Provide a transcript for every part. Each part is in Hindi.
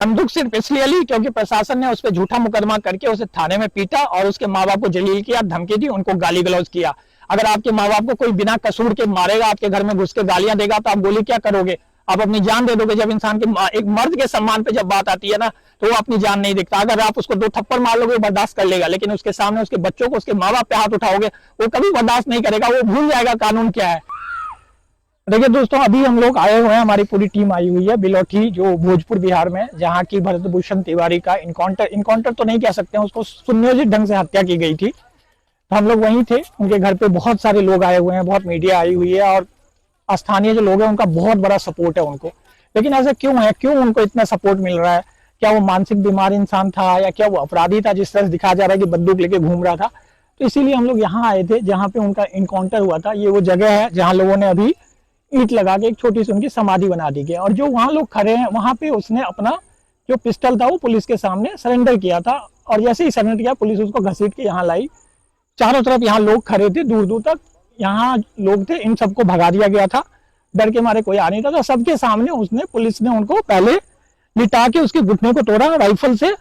बंदूक सिर्फ इसलिए ली क्योंकि प्रशासन ने उस पर झूठा मुकदमा करके उसे थाने में पीटा और उसके माँ बाप को जलील किया, धमकी दी, उनको गाली गलौज किया। अगर आपके माँ बाप को कोई बिना कसूर के मारेगा, आपके घर में घुस के गालियां देगा, तो आप गोली क्या करोगे? आप अपनी जान दे दोगे। जब इंसान के एक मर्द के सम्मान पे जब बात आती है ना, तो वो अपनी जान नहीं दिखता। अगर आप उसको 2 थप्पड़ मार लोगे बर्दाश्त कर लेगा, लेकिन उसके सामने उसके बच्चों को, उसके माँ बाप पे हाथ उठाओगे, वो कभी बर्दाश्त नहीं करेगा। वो भूल जाएगा कानून क्या है। देखिए दोस्तों, अभी हम लोग आए हुए हैं, हमारी पूरी टीम आई हुई है बिलौठी, जो भोजपुर बिहार में, जहाँ की भरत भूषण तिवारी का इनकाउंटर तो नहीं कह सकते हैं, उसको सुनियोजित ढंग से हत्या की गई थी। तो हम लोग वहीं थे, उनके घर पे बहुत सारे लोग आए हुए हैं, बहुत मीडिया आई हुई है और स्थानीय जो लोग हैं उनका बहुत बड़ा सपोर्ट है उनको। लेकिन ऐसा क्यों है, क्यों उनको इतना सपोर्ट मिल रहा है? क्या वो मानसिक बीमार इंसान था या क्या वो अपराधी था, जिस तरह से दिखाया जा रहा है कि बंदूक लेके घूम रहा था? तो इसीलिए हम लोग यहाँ आए थे जहाँ पे उनका इनकाउंटर हुआ था। ये वो जगह है जहाँ लोगों ने अभी ईंट लगा के एक छोटी सी उनकी समाधि बना दी गई, और जो वहां लोग खड़े हैं वहां पे उसने अपना जो पिस्टल था वो पुलिस के सामने सरेंडर किया था। और जैसे ही सरेंडर किया, पुलिस उसको घसीट के यहाँ लाई। चारों तरफ यहाँ लोग खड़े थे, दूर दूर तक यहाँ लोग थे, इन सबको भगा दिया गया था, डर के मारे कोई आ नहीं था। तो सबके सामने उसने, पुलिस ने उनको पहले लिटा के उसके घुटने को तोड़ा राइफल से,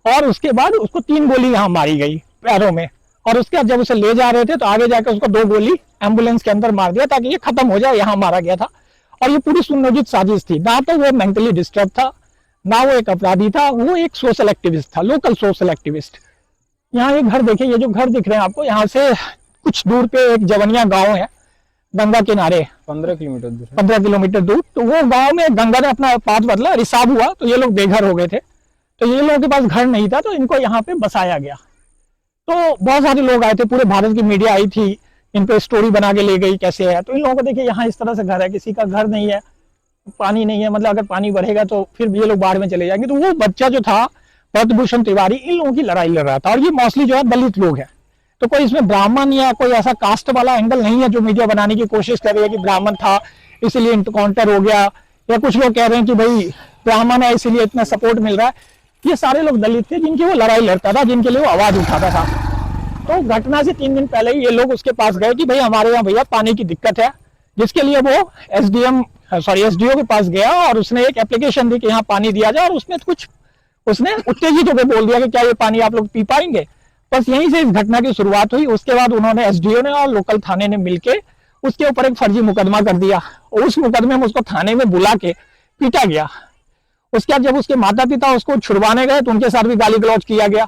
और उसके बाद उसको 3 गोली यहाँ मारी गई पैरों में। और उसके बाद जब उसे ले जा रहे थे तो आगे जाकर उसको 2 गोली एम्बुलेंस के अंदर मार दिया ताकि ये खत्म हो जाए, यहाँ मारा गया था। और ये पूरी सुनियोजित साजिश थी। ना तो वो मेंटली डिस्टर्ब था, ना वो एक अपराधी था, वो एक सोशल एक्टिविस्ट था, लोकल सोशल एक्टिविस्ट। यहाँ ये घर देखिए, ये जो घर दिख रहे हैं आपको, यहाँ से कुछ दूर पे एक जवनिया गांव है, गंगा किनारे 15 किलोमीटर दूर। तो वो गांव में गंगा ने अपना पाथ बदला, रिसाव हुआ, तो ये लोग बेघर हो गए थे। तो ये लोगों के पास घर नहीं था, तो इनको यहाँ पे बसाया गया। तो बहुत सारे लोग आए थे, पूरे भारत की मीडिया आई थी, इन पे स्टोरी बना के ले गई कैसे है। तो इन लोगों को देखिए, यहाँ इस तरह से घर है, किसी का घर नहीं है, पानी नहीं है। मतलब अगर पानी बढ़ेगा तो फिर ये लोग बाढ़ में चले जाएंगे। तो वो बच्चा जो था भरत भूषण तिवारी, इन लोगों की लड़ाई लड़ रहा था। और ये मोस्टली जो है दलित लोग हैं। तो कोई इसमें ब्राह्मण या कोई ऐसा कास्ट वाला एंगल नहीं है जो मीडिया बनाने की कोशिश कर रही है कि ब्राह्मण था इसीलिए इनकाउंटर हो गया, या कुछ लोग कह रहे हैं कि भाई ब्राह्मण है इसीलिए इतना सपोर्ट मिल रहा है। ये सारे लोग दलित थे जिनकी वो लड़ाई लड़ता था, जिनके लिए वो आवाज उठाता था। तो घटना से 3 दिन पहले ही ये लोग उसके पास गए कि भाई हमारे यहाँ भैया पानी की दिक्कत है, जिसके लिए वो एसडीओ के पास गया और उसने एक एप्लीकेशन दी कि यहाँ पानी दिया जाए। और उसने उत्तेजित होकर बोल दिया कि क्या ये पानी आप लोग पी पाएंगे। बस यहीं से इस घटना की शुरुआत हुई। उसके बाद उन्होंने, एसडीओ ने और लोकल थाने ने मिलके उसके ऊपर एक फर्जी मुकदमा कर दिया, और उस मुकदमे में उसको थाने में बुला के पीटा गया। उसके बाद जब उसके माता पिता उसको छुड़वाने गए तो उनके साथ भी गाली गलौज किया गया।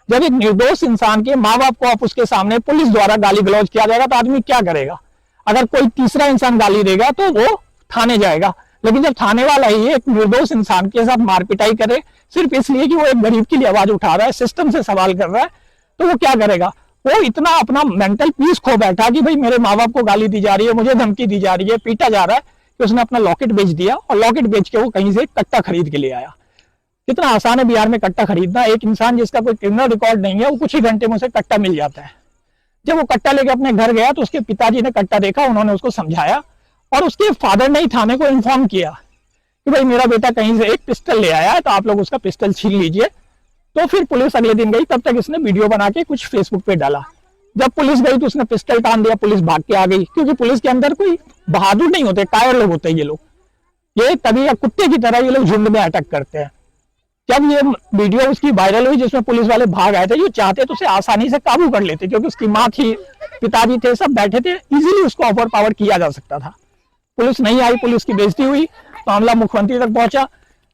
जब एक निर्दोष इंसान के माँ बाप को आप उसके सामने पुलिस द्वारा गाली गलौज किया जाएगा तो आदमी क्या करेगा? अगर कोई तीसरा इंसान गाली देगा तो वो थाने जाएगा। लेकिन जब थाने वाला ही एक निर्दोष इंसान के साथ मारपिटाई करे सिर्फ इसलिए कि वो एक गरीब के लिए आवाज उठा रहा है, सिस्टम से सवाल कर रहा है, तो वो क्या करेगा? वो इतना अपना मेंटल पीस खो बैठा कि भाई मेरे माँ बाप को गाली दी जा रही है, मुझे धमकी दी जा रही है, पीटा जा रहा है, कि उसने अपना लॉकेट बेच दिया। और लॉकेट बेच के वो कहीं से कट्टा खरीद के ले आया। कितना आसान है बिहार में कट्टा खरीदना। एक इंसान जिसका कोई क्रिमिनल रिकॉर्ड नहीं है, वो कुछ ही घंटे में उसे कट्टा मिल जाता है। जब वो कट्टा लेके अपने घर गया तो उसके पिताजी ने कट्टा देखा, उन्होंने उसको समझाया, और उसके फादर ने ही थाने को इन्फॉर्म किया कि भाई मेरा बेटा कहीं से एक पिस्टल ले आया है, तो आप लोग उसका पिस्टल छीन लीजिए। तो फिर पुलिस अगले दिन गई, तब तक इसने वीडियो बना के कुछ फेसबुक पे डाला। जब पुलिस गई तो उसने पिस्टल टान दिया, पुलिस भाग के आ गई। क्योंकि पुलिस के अंदर कोई बहादुर नहीं होते, कायर लोग होते हैं ये लोग। ये तभी कुत्ते की तरह ये लोग झुंड में अटैक करते हैं। जब ये वीडियो उसकी वायरल हुई जिसमें पुलिस वाले भाग आए थे, जो चाहते तो उसे आसानी से काबू कर लेते, क्योंकि उसकी माँ थी, पिताजी थे, सब बैठे थे, इजीली उसको ओवर पावर किया जा सकता था। पुलिस नहीं आई, पुलिस की बेइज्जती हुई, मामला मुख्यमंत्री तक पहुंचा।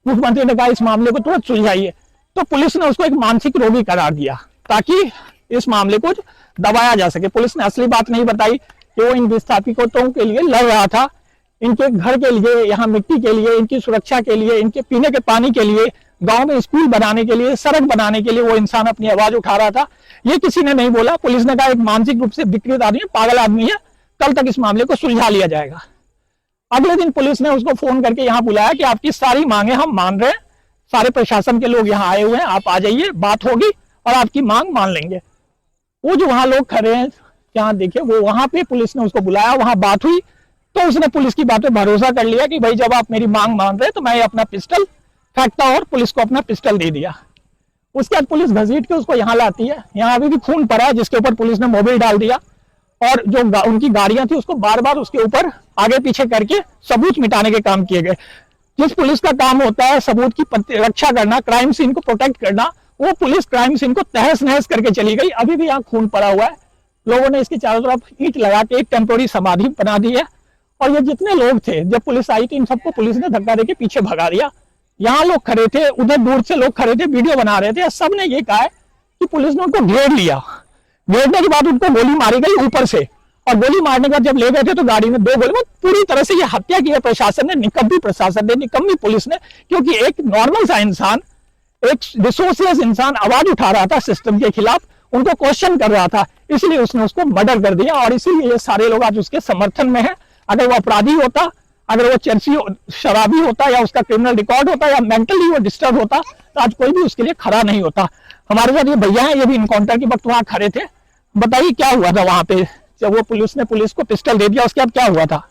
मुख्यमंत्री ने कहा इस मामले को तुरंत सुलझाइए। तो पुलिस ने उसको एक मानसिक रोगी करार दिया ताकि इस मामले को दबाया जा सके। पुलिस ने असली बात नहीं बताई कि वो इन विस्थापितों के लिए लड़ रहा था, इनके घर के लिए, यहाँ मिट्टी के लिए, इनकी सुरक्षा के लिए, इनके पीने के पानी के लिए, गांव में स्कूल बनाने के लिए, सड़क बनाने के लिए वो इंसान अपनी आवाज उठा रहा था। ये किसी ने नहीं बोला। पुलिस ने कहा एक मानसिक रूप से विकृत आदमी, पागल आदमी है, कल तक इस मामले को सुलझा लिया जाएगा। अगले दिन पुलिस ने उसको फोन करके यहाँ बुलाया कि आपकी सारी मांगे हम मान रहे हैं, सारे प्रशासन के लोग यहाँ आए हुए हैं, आप आ जाइए, बात होगी और आपकी मांग मान लेंगे। वो जो वहां लोग खड़े हैं, यहाँ देखिए, वो वहां पे पुलिस ने उसको बुलाया, वहां बात हुई, तो उसने पुलिस की बात पे भरोसा कर लिया कि भाई जब आप मेरी मांग मान रहे तो मैं अपना पिस्टल फेंकता, और पुलिस को अपना पिस्टल दे दिया। उसके बाद पुलिस घसीट के उसको यहाँ लाती है। यहाँ अभी भी खून पड़ा है, जिसके ऊपर पुलिस ने मोबिल डाल दिया, और जो उनकी गाड़ियां थी उसको बार बार उसके ऊपर आगे पीछे करके सबूत मिटाने के काम किए गए। जिस पुलिस का काम होता है सबूत की रक्षा करना, क्राइम सीन को प्रोटेक्ट करना, वो पुलिस क्राइम सीन को तहस नहस करके चली गई। अभी भी यहाँ खून पड़ा हुआ है, लोगों ने इसके चारों तरफ ईंट लगा के एक टेम्पोररी समाधि बना दी है। और ये जितने लोग थे जब पुलिस आई थी, इन सबको पुलिस ने धक्का देके पीछे भगा दिया। यहाँ लोग खड़े थे, उधर दूर से लोग खड़े थे, वीडियो बना रहे थे, सब ने ये कहा है कि पुलिस ने उनको घेर लिया। घेरने के बाद उनको गोली मारी गई ऊपर से, और गोली मारने के बाद जब ले गए थे तो गाड़ी में 2 गोली, पूरी तरह से ये हत्या की है प्रशासन ने, निकम्मी प्रशासन ने, निकम्मी पुलिस ने। क्योंकि एक नॉर्मल सा इंसान, एक रिसोर्सलेस इंसान आवाज उठा रहा था सिस्टम के खिलाफ, उनको क्वेश्चन कर रहा था, इसलिए उसने उसको मर्डर कर दिया। और इसीलिए ये सारे लोग आज उसके समर्थन में है। अगर वो अपराधी होता, अगर वो चर्ची शराबी होता, या उसका क्रिमिनल रिकॉर्ड होता, या मेंटली वो डिस्टर्ब होता, तो आज कोई भी उसके लिए खड़ा नहीं होता। हमारे साथ ये भैया है, ये भी इनकाउंटर के वक्त वहां खड़े थे। बताइए क्या हुआ था वहां पे जब वो पुलिस ने पुलिस को पिस्टल दे दिया, उसके बाद क्या हुआ था?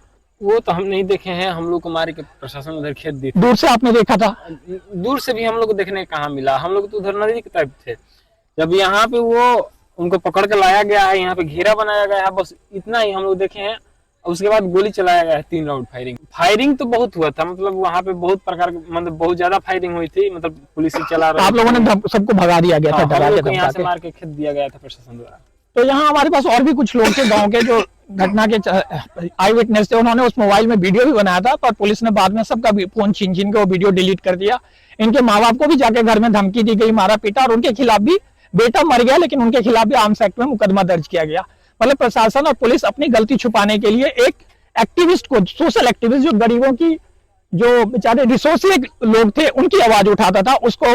वो तो हम नहीं देखे हैं, हम लोग को मारे के प्रशासन उधर खेत दी। दूर से आपने देखा था? दूर से भी हम लोग को देखने कहाँ मिला, हम लोग तो उधर नदी की तरफ थे। जब यहाँ पे वो उनको पकड़ के लाया गया है, यहाँ पे घेरा बनाया गया है, बस इतना ही हम लोग देखे हैं। उसके बाद गोली चलाया गया है, 3 राउंड फायरिंग तो बहुत हुआ था। मतलब वहाँ पे बहुत प्रकार मतलब बहुत ज्यादा फायरिंग हुई थी। मतलब पुलिस ही चला रहा, आप लोगों ने सबको भगा दिया गया था, डरा के यहाँ से मार के खेत दिया गया था प्रशासन द्वारा। तो यहाँ हमारे पास और भी कुछ लोग थे गांव के जो घटना के आई विटनेस थे, उन्होंने उस मोबाइल में वीडियो भी बनाया था, पर पुलिस ने बाद में सबका फोन छीन के वो वीडियो डिलीट कर दिया। इनके माँ बाप को भी जाके घर में धमकी दी गई, मारा पीटा, और उनके खिलाफ भी, बेटा मर गया लेकिन उनके खिलाफ भी आर्म्स एक्ट में मुकदमा दर्ज किया गया। मतलब प्रशासन और पुलिस अपनी गलती छुपाने के लिए एक एक्टिविस्ट को, सोशल एक्टिविस्ट जो गरीबों की, जो बेचारे रिसोर्सलेस लोग थे, उनकी आवाज उठाता था, उसको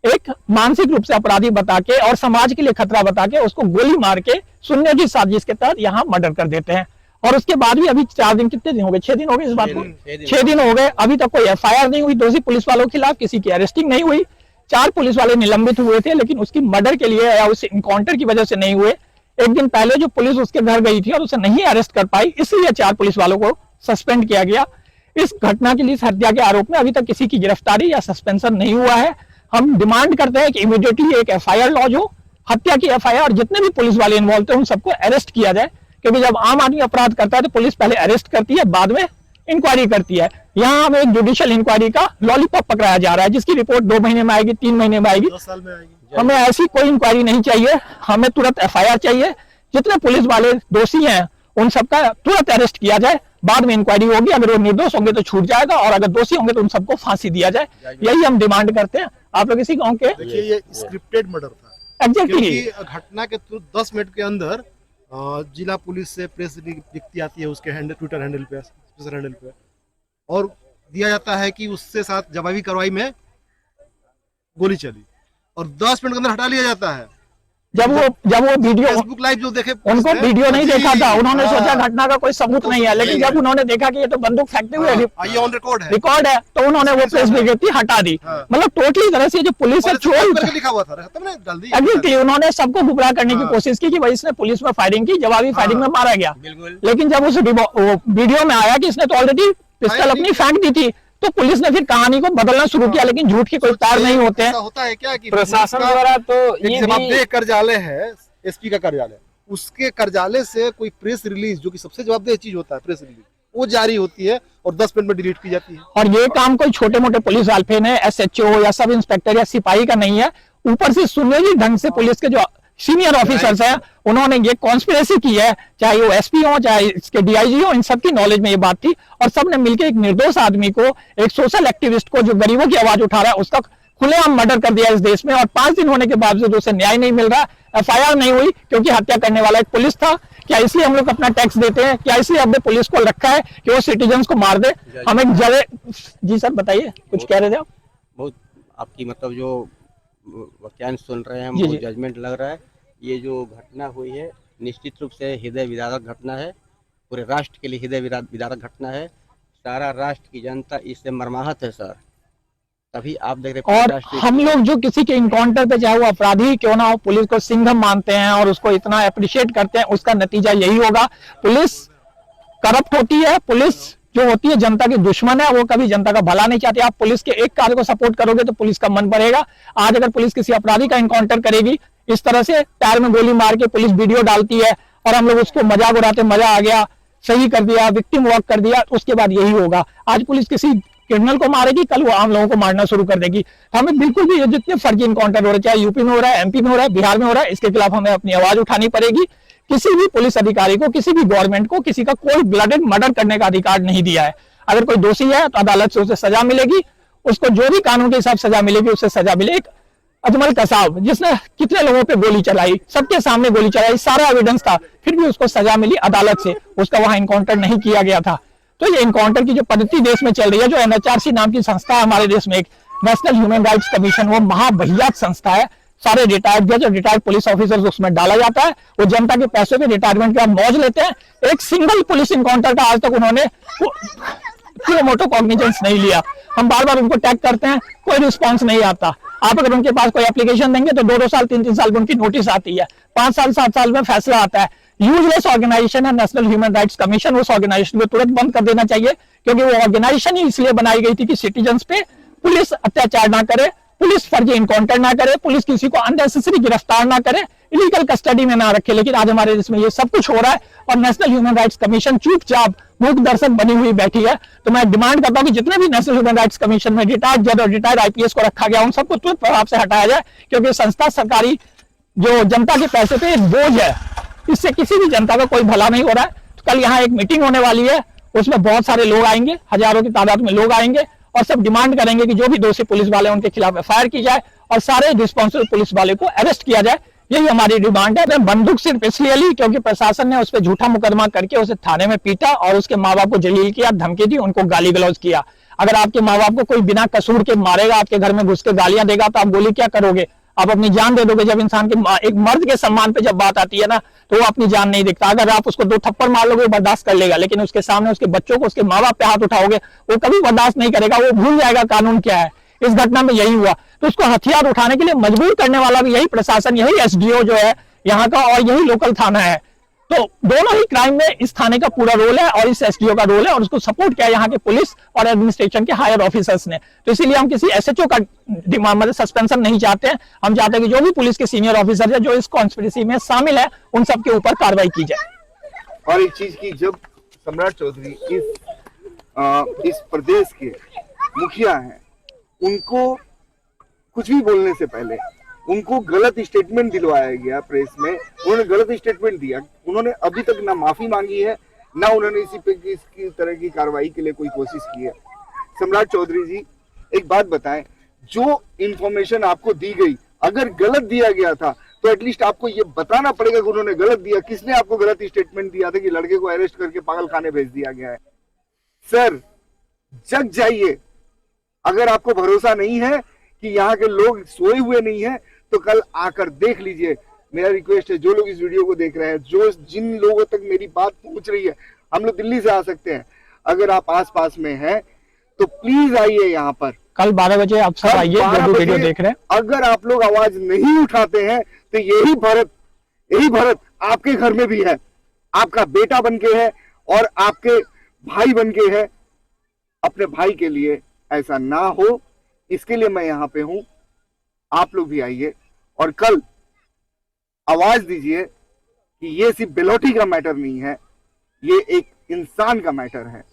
एक मानसिक रूप से अपराधी बता के और समाज के लिए खतरा बता के उसको गोली मार के शून्य की साजिश के तहत यहाँ मर्डर कर देते हैं। और उसके बाद भी अभी 4 दिन, कितने दिन हो गए? 6 दिन हो गए इस बात को, 6 दिन हो गए, अभी तक कोई FIR नहीं हुई। दोषी पुलिस वालों के खिलाफ किसी की अरेस्टिंग नहीं हुई। 4 पुलिस वाले निलंबित हुए थे, लेकिन उसकी मर्डर के लिए या उस इनकाउंटर की वजह से नहीं हुए। एक दिन पहले जो पुलिस उसके घर गई थी और उसे नहीं अरेस्ट कर पाई, इसलिए 4 पुलिस वालों को सस्पेंड किया गया। इस घटना के लिए, इस हत्या के आरोप में अभी तक किसी की गिरफ्तारी या सस्पेंशन नहीं हुआ है। हम डिमांड करते हैं कि इमीडिएटली एक FIR लॉन्च हो, हत्या की FIR, और जितने भी पुलिस वाले इन्वॉल्व थे उन सबको अरेस्ट किया जाए। क्योंकि जब आम आदमी अपराध करता है तो पुलिस पहले अरेस्ट करती है, बाद में इंक्वायरी करती है। यहाँ हमें एक जुडिशियल इंक्वायरी का लॉलीपॉप पकड़ाया जा रहा है, जिसकी रिपोर्ट 2 महीने में आएगी, 3 महीने में आएगी, 10 साल में आएगी। हमें ऐसी कोई इंक्वायरी नहीं चाहिए, हमें तुरंत FIR चाहिए। जितने पुलिस वाले दोषी हैं उन सबका तुरंत अरेस्ट किया जाए, बाद में इंक्वायरी होगी। अगर वो निर्दोष होंगे तो छूट जाएगा, और अगर दोषी होंगे तो उन सबको फांसी दिया जाए। यही हम डिमांड करते हैं। आप लोग इसी गांव के? देखिए, ये स्क्रिप्टेड मर्डर था। एग्जैक्टली। घटना के 10 मिनट के अंदर जिला पुलिस से प्रेस लिखती आती है उसके ट्विटर हैंडल पे, ट्विटर हैंडल पे, और दिया जाता है कि उससे साथ जवाबी कार्रवाई में गोली चली, और 10 मिनट के अंदर हटा लिया जाता है। जब वो वीडियो, फेसबुक लाइव जो देखे, उनको वीडियो नहीं देखा था, उन्होंने सोचा घटना का कोई सबूत नहीं है, लेकिन जब उन्होंने देखा कि ये तो बंदूक फेंकते हुए ये ऑन रिकॉर्ड है, तो उन्होंने वो प्रेस विज्ञप्ति हटा दी। मतलब टोटली तरह से जो पुलिस है चोर, लिखा हुआ था, तब जल्दी एग्जैक्टली उन्होंने सबको गुमराह करने की कोशिश की कि भाई इसने पुलिस में फायरिंग की, जवाबी फायरिंग में मारा गया। लेकिन जब उस वीडियो में आया कि इसने तो ऑलरेडी पिस्टल अपनी फेंक दी थी, तो पुलिस ने फिर कहानी को बदलना शुरू किया। लेकिन झूठ के कोई तार नहीं होते हैं। होता है क्या कि प्रशासन द्वारा तो ये जवाबदेह कार्यालय है, SP का कार्यालय, उसके कार्यालय से कोई प्रेस रिलीज, जो कि सबसे जवाबदेह चीज होता है, प्रेस रिलीज, वो जारी होती है और 10 मिनट में डिलीट की जाती है। और ये काम कोई छोटे मोटे पुलिस आलफेन है, SHO या सब इंस्पेक्टर या सिपाही का नहीं है। ऊपर से सुनेली ढंग से पुलिस के जो सीनियर ऑफिसर्स हैं, उन्होंने ये कॉन्स्पिरेसी की है, चाहे वो SP हो, चाहे इसके DIG हो, इन सबकी नॉलेज में ये बात थी। और सबने मिलकर एक निर्दोष आदमी को, एक सोशल एक्टिविस्ट को जो गरीबों की आवाज उठा रहा है, उसका खुलेआम मर्डर कर दिया इस देश में। और 5 दिन होने के बावजूद उसे न्याय नहीं मिल रहा, FIR नहीं हुई, क्योंकि हत्या करने वाला एक पुलिस था। क्या इसलिए हम लोग अपना टैक्स देते हैं? क्या इसलिए हमने पुलिस को रखा है कि वो सिटीजन्स को मार दे? हमें जरे, जी सर बताइए, कुछ कह रहे थे आप? बहुत आपकी मतलब जो वाक्यांश सुन रहे हैं हम, बहुत जजमेंट लग रहा है। ये जो घटना हुई है निश्चित रूप से हृदय विदारक घटना है, पूरे राष्ट्र के लिए हृदय विदारक घटना है। सारा राष्ट्र की जनता इससे मर्माहत है सर। तभी आप देख रहे हैं, और हम लोग जो किसी के इनकाउंटर पे, चाहे वो अपराधी क्यों ना हो, पुलिस को सिंघम मानते हैं और उसको इतना अप्रिशिएट करते हैं, उसका नतीजा यही होगा। पुलिस करप्ट होती है, पुलिस जो होती है जनता की दुश्मन है, वो कभी जनता का भला नहीं चाहती। आप पुलिस के एक कार्य को सपोर्ट करोगे तो पुलिस का मन बढ़ेगा। आज अगर पुलिस किसी अपराधी का इनकाउंटर करेगी, इस तरह से पैर में गोली मार के पुलिस वीडियो डालती है और हम लोग उसको मजाक उड़ाते, मजा आ गया, सही कर दिया, विक्टिम वॉक कर दिया, उसके बाद यही होगा। आज पुलिस किसी क्रिमिनल को मारेगी, कल वो आम लोगों को मारना शुरू कर देगी। हमें बिल्कुल भी ये जितने फर्जी इनकाउंटर हो रहे, चाहे यूपी में हो रहा है, एमपी में हो रहा है, बिहार में हो रहा है, इसके खिलाफ हमें अपनी आवाज उठानी पड़ेगी। किसी भी पुलिस अधिकारी को, किसी भी गवर्नमेंट को किसी का कोई ब्लडेड मर्डर करने का अधिकार नहीं दिया है। अगर कोई दोषी है तो अदालत से उसे सजा मिलेगी, उसको जो भी कानून के हिसाब सजा मिलेगी उसे सजा मिलेगी। अजमल कसाब जिसने कितने लोगों पे गोली चलाई, सबके सामने गोली चलाई, सारा एविडेंस था, फिर भी उसको सजा मिली अदालत से, उसका वहां इनकाउंटर नहीं किया गया था। तो ये इनकाउंटर की जो पद्धति देश में चल रही है, जो एनएचआरसी नाम की संस्था है हमारे देश में, एक नेशनल ह्यूमन राइट्स कमीशन, वो महाभहियात संस्था है। सारे रिटायर्ड जज और रिटायर्ड पुलिस ऑफिसर्स उसमें डाला जाता है, वो जनता के पैसों पे रिटायरमेंट का मौज लेते हैं। एक सिंगल पुलिस इनकाउंटर का आज तक उन्होंने मोटो कॉग्निजेंस नहीं लिया। हम बार बार उनको टैग करते हैं, कोई रिस्पॉन्स नहीं आता। आप अगर उनके पास कोई एप्लीकेशन देंगे तो 2-2 साल 3-3 साल में उनकी नोटिस आती है, 5 साल 7 साल में फैसला आता है। यूजलेस ऑर्गेनाइजेशन है नेशनल ह्यूमन राइट्स कमीशन, उस ऑर्गेनाइजेशन को तुरंत बंद कर देना चाहिए, क्योंकि वो ऑर्गेनाइजेशन ही इसलिए बनाई गई थी कि सिटीजन्स पे पुलिस अत्याचार ना करे, पुलिस फर्जी इनकाउंटर ना करे, पुलिस किसी को अननेसेसरी गिरफ्तार ना करे, इलीगल कस्टडी में ना रखे। लेकिन आज हमारे देश में ये सब कुछ हो रहा है और नेशनल ह्यूमन राइट्स कमीशन चुपचाप मूक दर्शक बनी हुई बैठी है। तो मैं डिमांड करता हूं कि जितने भी नेशनल ह्यूमन राइट्स कमीशन में रिटायर्ड जज और रिटायर्ड आईपीएस को रखा गया, उन सबको तुरंत प्रभाव से हटाया जाए, क्योंकि संस्था सरकारी जो जनता के पैसे पे एक बोझ है, इससे किसी भी जनता का कोई भला नहीं हो रहा है। तो कल यहाँ एक मीटिंग होने वाली है, उसमें बहुत सारे लोग आएंगे, हजारों की तादाद में लोग आएंगे और सब डिमांड करेंगे कि जो भी दोषी पुलिस वाले उनके खिलाफ एफआईआर की जाए और सारे रिस्पॉन्सिबल पुलिस वाले को अरेस्ट किया जाए। यही हमारी डिमांड है। मैं बंदूक सिर्फ इसलिए ली क्योंकि प्रशासन ने उस पर झूठा मुकदमा करके उसे थाने में पीटा और उसके माँ बाप को जलील किया, धमकी दी, उनको गाली गलौज किया। अगर आपके माँ बाप को कोई बिना कसूर के मारेगा, आपके घर में घुस के गालियां देगा, तो आप गोली क्या करोगे? आप अपनी जान दे दोगे। जब इंसान के एक मर्द के सम्मान पे जब बात आती है ना, तो वो अपनी जान नहीं देखता। अगर आप उसको 2 थप्पड़ मार लोगे, बर्दाश्त कर लेगा, लेकिन उसके सामने उसके बच्चों को, उसके माँ बाप पे हाथ उठाओगे, वो कभी बर्दाश्त नहीं करेगा, वो भूल जाएगा कानून क्या है। इस घटना में यही हुआ। तो उसको हथियार उठाने के लिए मजबूर करने वाला भी यही प्रशासन, यही एसडीओ जो है यहाँ का, और यही लोकल थाना है। तो दोनों ही क्राइम में इस थाने का पूरा रोल है और इस एसडीओ का रोल है, और उसको सपोर्ट किया यहाँ के पुलिस और एडमिनिस्ट्रेशन के हायर ऑफिसर्स ने। तो इसीलिए हम किसी एसएचओ का मतलब सस्पेंशन नहीं चाहते हैं। हम चाहते हैं कि जो भी पुलिस के सीनियर ऑफिसर है जो इस कॉन्स्पिरेसी में शामिल है, उन सबके ऊपर कार्रवाई की जाए। और एक चीज की, जब सम्राट चौधरी इस प्रदेश के मुखिया हैं, उनको कुछ भी बोलने से पहले उनको गलत स्टेटमेंट दिलवाया गया प्रेस में, उन्होंने गलत स्टेटमेंट दिया। उन्होंने अभी तक ना माफी मांगी है, ना उन्होंने इसी पे किसी तरह की कार्रवाई के लिए कोई कोशिश की है। सम्राट चौधरी जी, एक बात बताएं, जो इंफॉर्मेशन आपको दी गई, अगर गलत दिया गया था तो एटलीस्ट आपको ये बताना पड़ेगा कि उन्होंने गलत दिया। किसने आपको गलत स्टेटमेंट दिया था कि लड़के को अरेस्ट करके पागल खाने भेज दिया गया है? सर, जग जाइए। अगर आपको भरोसा नहीं है कि यहाँ के लोग सोए हुए नहीं है, तो कल आकर देख लीजिए। मेरा रिक्वेस्ट है, जो लोग इस वीडियो को देख रहे हैं, जिन लोगों तक मेरी बात पहुंच रही है, हम लोग दिल्ली से आ सकते हैं, अगर आप आसपास में हैं तो प्लीज आइए यहाँ पर। कल 12 बजे आप सब आइए जो वीडियो देख रहे हैं। अगर आप लोग आवाज नहीं उठाते हैं तो यही भरत आपके घर में भी है, आपका बेटा बन के है और आपके भाई बन के है। अपने भाई के लिए ऐसा ना हो, इसके लिए मैं यहाँ पे हूं। आप लोग भी आइए और कल आवाज दीजिए कि ये सिर्फ बेलोटी का मैटर नहीं है, ये एक इंसान का मैटर है।